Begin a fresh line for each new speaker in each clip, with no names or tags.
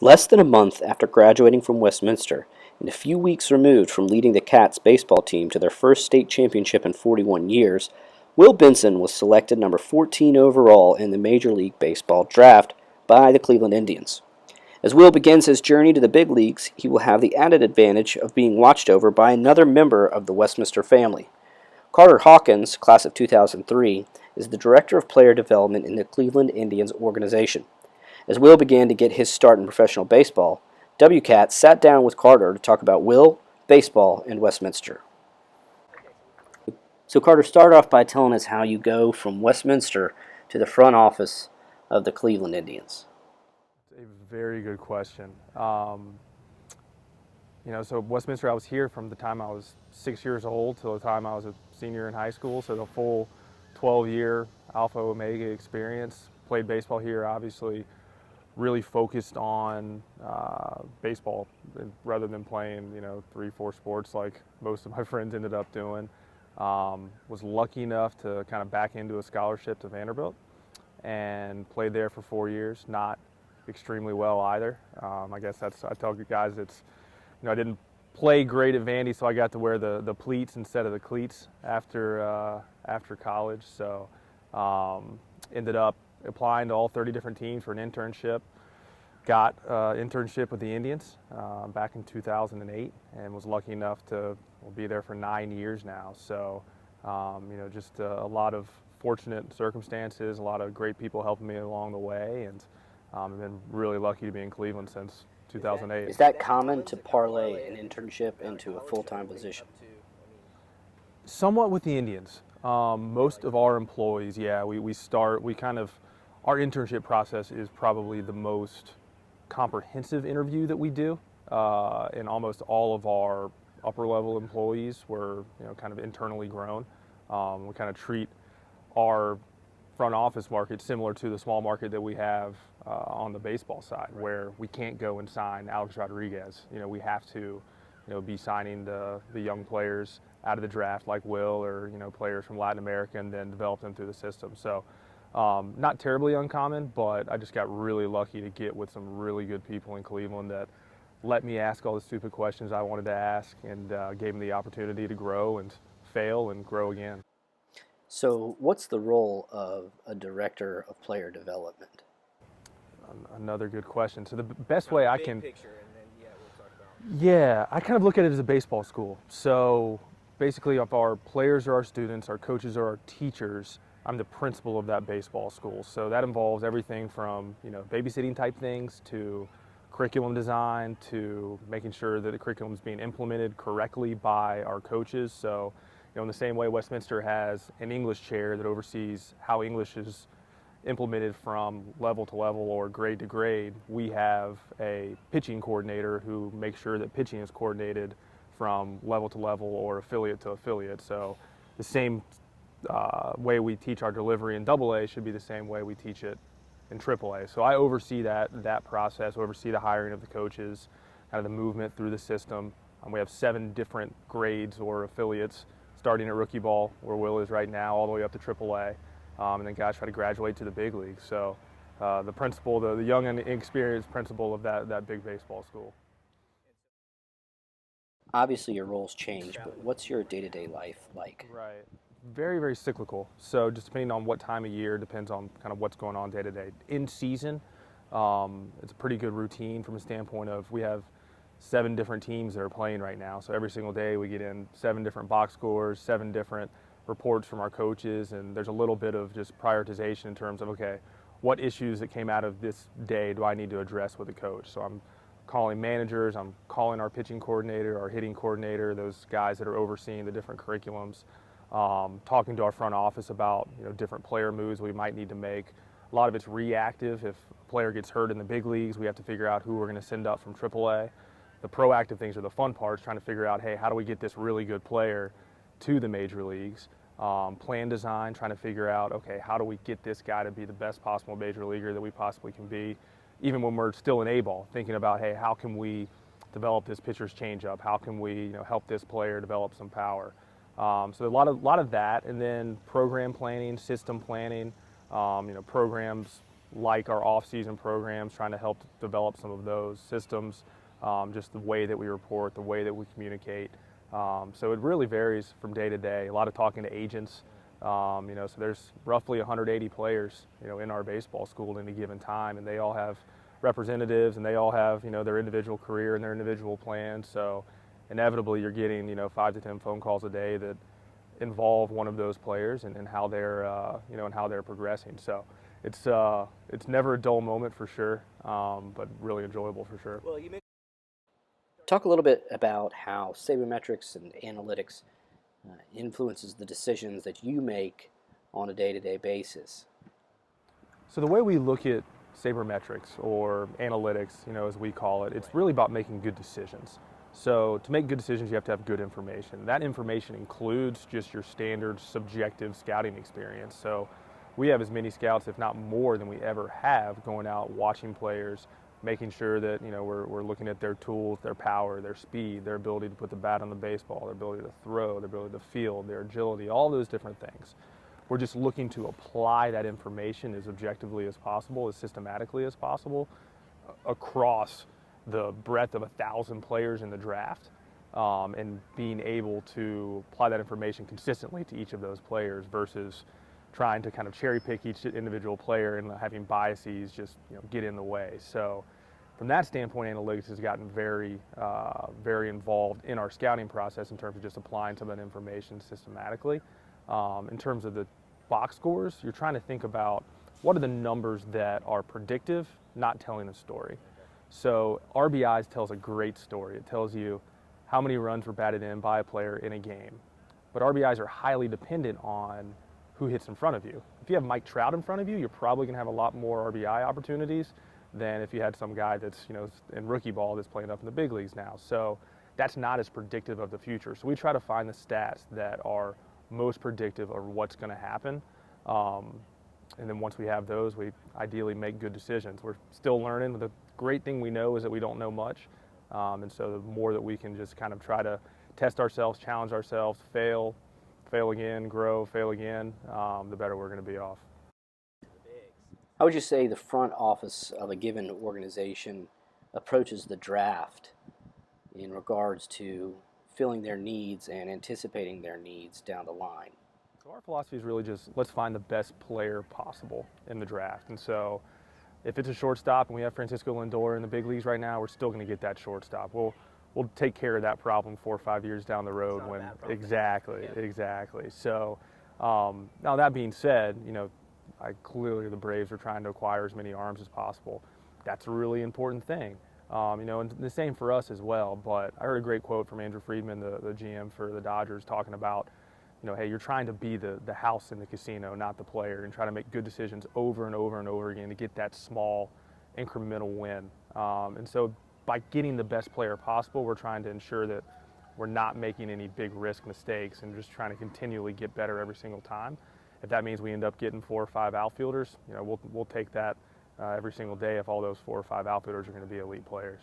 Less than a month after graduating from Westminster, and a few weeks removed from leading the Cats baseball team to their first state championship in 41 years, Will Benson was selected number 14 overall in the Major League Baseball draft by the Cleveland Indians. As Will begins his journey to the big leagues, he will have the added advantage of being watched over by another member of the Westminster family. Carter Hawkins, class of 2003, is the Director of Player Development in the Cleveland Indians organization. As Will began to get his start in professional baseball, WCAT sat down with Carter to talk about Will, baseball, and Westminster. So Carter, start off by telling us how you go from Westminster to the front office of the Cleveland Indians.
A very good question. So Westminster, I was here from the time I was 6 years old till the time I was a senior in high school, so the full 12-year Alpha Omega experience. Played baseball here, obviously, really focused on baseball rather than playing, 3-4 sports like most of my friends ended up doing. Was lucky enough to kind of back into a scholarship to Vanderbilt and played there for 4 years. Not extremely well either. I guess I tell you guys I didn't play great at Vandy, so I got to wear the pleats instead of the cleats after college. So ended up applying to all 30 different teams for an internship. Got an internship with the Indians back in 2008 and was lucky enough to be there for 9 years now. So, just a lot of fortunate circumstances, a lot of great people helping me along the way, and I've been really lucky to be in Cleveland since 2008.
Is that common to parlay an internship into a full-time position?
Somewhat with the Indians. Most of our employees, our internship process is probably the most comprehensive interview that we do. And almost all of our upper level employees were, kind of internally grown. We kind of treat our front office market similar to the small market that we have on the baseball side, where we can't go and sign Alex Rodriguez. We have to, be signing the young players out of the draft like Will, or players from Latin America, and then develop them through the system. So not terribly uncommon, but I just got really lucky to get with some really good people in Cleveland that let me ask all the stupid questions I wanted to ask, and gave me the opportunity to grow and fail and grow again.
So what's the role of a director of player development?
Another good question. So the best way I can, yeah, I kind of look at it as a baseball school. So basically, if our players are our students, our coaches are our teachers, I'm the principal of that baseball school. So that involves everything from, babysitting type things to curriculum design to making sure that the curriculum is being implemented correctly by our coaches. So, in the same way Westminster has an English chair that oversees how English is implemented from level to level or grade to grade, we have a pitching coordinator who makes sure that pitching is coordinated from level to level or affiliate to affiliate. So the same way we teach our delivery in AA should be the same way we teach it in AAA. So I oversee that process, oversee the hiring of the coaches, kind of the movement through the system. We have 7 different grades or affiliates, starting at rookie ball, where Will is right now, all the way up to AAA, and then guys try to graduate to the big league. So the principal, the young and inexperienced principal of that big baseball school.
Obviously your roles change, but what's your day-to-day life like?
Right. Very, very cyclical. So just depending on what time of year, depends on kind of what's going on day to day. In season, it's a pretty good routine from a standpoint of we have 7 different teams that are playing right now. So every single day we get in 7 different box scores, 7 different reports from our coaches, and there's a little bit of just prioritization in terms of, okay, what issues that came out of this day do I need to address with the coach? So I'm calling managers, I'm calling our pitching coordinator, our hitting coordinator, those guys that are overseeing the different curriculums, talking to our front office about different player moves we might need to make. A lot of it's reactive. If a player gets hurt in the big leagues, we have to figure out who we're going to send up from AAA. The proactive things are the fun parts, trying to figure out, hey, how do we get this really good player to the major leagues? Plan design, trying to figure out, okay, how do we get this guy to be the best possible major leaguer that we possibly can be, even when we're still in A-ball, thinking about, hey, how can we develop this pitcher's changeup? How can we help this player develop some power? So a lot of that, and then program planning, system planning, programs like our off-season programs, trying to help develop some of those systems, just the way that we report, the way that we communicate. So it really varies from day to day. A lot of talking to agents, so there's roughly 180 players, in our baseball school at any given time, and they all have representatives, and they all have, their individual career and their individual plans. So inevitably, you're getting, 5 to 10 phone calls a day that involve one of those players and how they're, and how they're progressing. So it's never a dull moment for sure, but really enjoyable for sure.
Talk a little bit about how sabermetrics and analytics influences the decisions that you make on a day-to-day basis.
So the way we look at sabermetrics or analytics, as we call it, it's really about making good decisions. So to make good decisions, you have to have good information. That information includes just your standard subjective scouting experience. So we have as many scouts, if not more, than we ever have going out, watching players, making sure that we're looking at their tools, their power, their speed, their ability to put the bat on the baseball, their ability to throw, their ability to field, their agility, all those different things. We're just looking to apply that information as objectively as possible, as systematically as possible, across the breadth of 1,000 players in the draft, and being able to apply that information consistently to each of those players versus trying to kind of cherry pick each individual player and having biases just get in the way. So from that standpoint, analytics has gotten very, very involved in our scouting process in terms of just applying some of that information systematically. In terms of the box scores, you're trying to think about what are the numbers that are predictive, not telling a story. So RBIs tells a great story. It tells you how many runs were batted in by a player in a game. But RBIs are highly dependent on who hits in front of you. If you have Mike Trout in front of you, you're probably going to have a lot more RBI opportunities than if you had some guy that's in rookie ball that's playing up in the big leagues now. So that's not as predictive of the future. So we try to find the stats that are most predictive of what's going to happen. And then once we have those, we ideally make good decisions. We're still learning. The great thing we know is that we don't know much. And so the more that we can just kind of try to test ourselves, challenge ourselves, fail again, grow, fail again, the better we're going to be off.
How would you say the front office of a given organization approaches the draft in regards to filling their needs and anticipating their needs down the line?
So our philosophy is really just let's find the best player possible in the draft. And so if it's a shortstop and we have Francisco Lindor in the big leagues right now, we're still going to get that shortstop. We'll take care of that problem 4 or 5 years down the road when exactly. So now that being said, clearly the Braves are trying to acquire as many arms as possible. That's a really important thing. And the same for us as well. But I heard a great quote from Andrew Friedman, the GM for the Dodgers, talking about, hey, you're trying to be the house in the casino, not the player, and try to make good decisions over and over and over again to get that small incremental win. And so by getting the best player possible, we're trying to ensure that we're not making any big risk mistakes and just trying to continually get better every single time. If that means we end up getting 4 or 5 outfielders, we'll take that every single day if all those 4 or 5 outfielders are going to be elite players.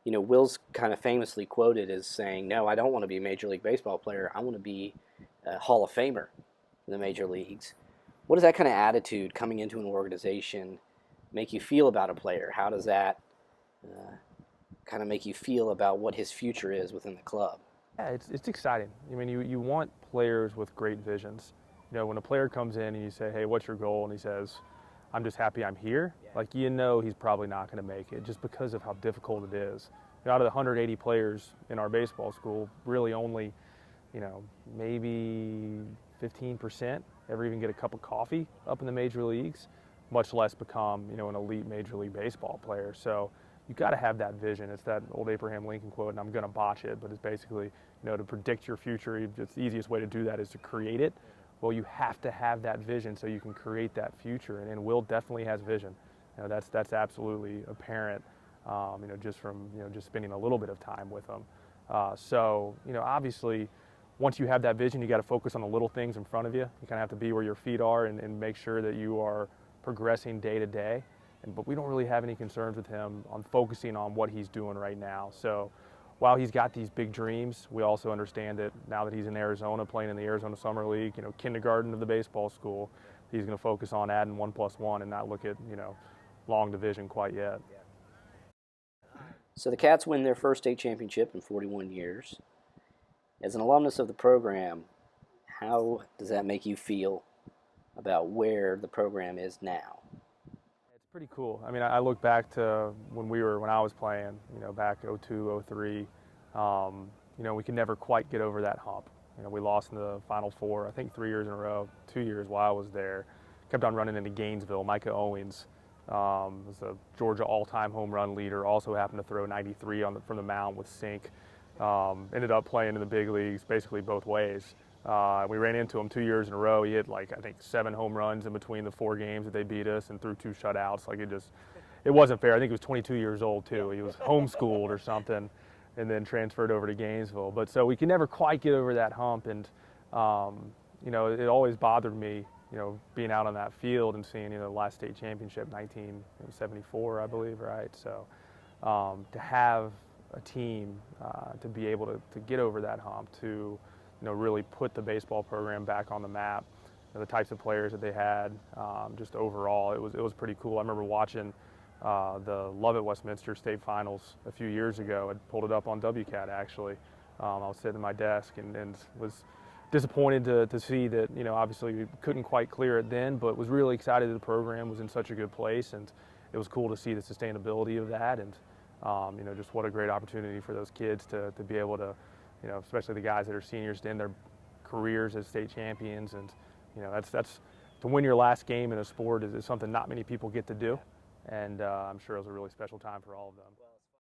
Will's kind of famously quoted as saying, no, I don't want to be a Major League Baseball player. I want to be a Hall of Famer in the major leagues. What does that kind of attitude coming into an organization make you feel about a player? How does that kind of make you feel about what his future is within the club?
Yeah, it's exciting. I mean, you want players with great visions. When a player comes in and you say, hey, what's your goal? And he says, I'm just happy I'm here. He's probably not going to make it just because of how difficult it is. Out of the 180 players in our baseball school, really only, maybe 15% ever even get a cup of coffee up in the major leagues, much less become, an elite Major League Baseball player. So you got to have that vision. It's that old Abraham Lincoln quote, and I'm going to botch it, but it's basically, to predict your future, the easiest way to do that is to create it. Well, you have to have that vision so you can create that future, and Will definitely has vision. That's absolutely apparent, just from just spending a little bit of time with him. So obviously, once you have that vision, you got to focus on the little things in front of you. You kind of have to be where your feet are and make sure that you are progressing day to day. But we don't really have any concerns with him on focusing on what he's doing right now. So while he's got these big dreams, we also understand that now that he's in Arizona playing in the Arizona Summer League, kindergarten of the baseball school, he's going to focus on adding 1+1 and not look at long division quite yet.
So the Cats win their first state championship in 41 years. As an alumnus of the program, how does that make you feel about where the program is now?
It's pretty cool. I mean, I look back to when I was playing, back 02, 03. We could never quite get over that hump. We lost in the Final Four, I think 3 years in a row, 2 years while I was there. Kept on running into Gainesville. Micah Owens was a Georgia all-time home run leader. Also happened to throw 93 from the mound with sink. Ended up playing in the big leagues basically both ways. We ran into him 2 years in a row. He hit I think 7 home runs in between the 4 games that they beat us and threw 2 shutouts. It wasn't fair. I think he was 22 years old too. He was homeschooled or something and then transferred over to Gainesville. But so we could never quite get over that hump, and it always bothered me, being out on that field and seeing, the last state championship, 1974, I believe, right? So to have a team to be able to get over that hump, to really put the baseball program back on the map, the types of players that they had, just overall, it was pretty cool. I remember watching the Love at Westminster State Finals a few years ago. I pulled it up on WCAT actually. I was sitting at my desk and was disappointed to see that, obviously we couldn't quite clear it then, but was really excited that the program was in such a good place, and it was cool to see the sustainability of that, and just what a great opportunity for those kids to be able to, especially the guys that are seniors, to end their careers as state champions. And that's to win your last game in a sport is something not many people get to do, and I'm sure it was a really special time for all of them.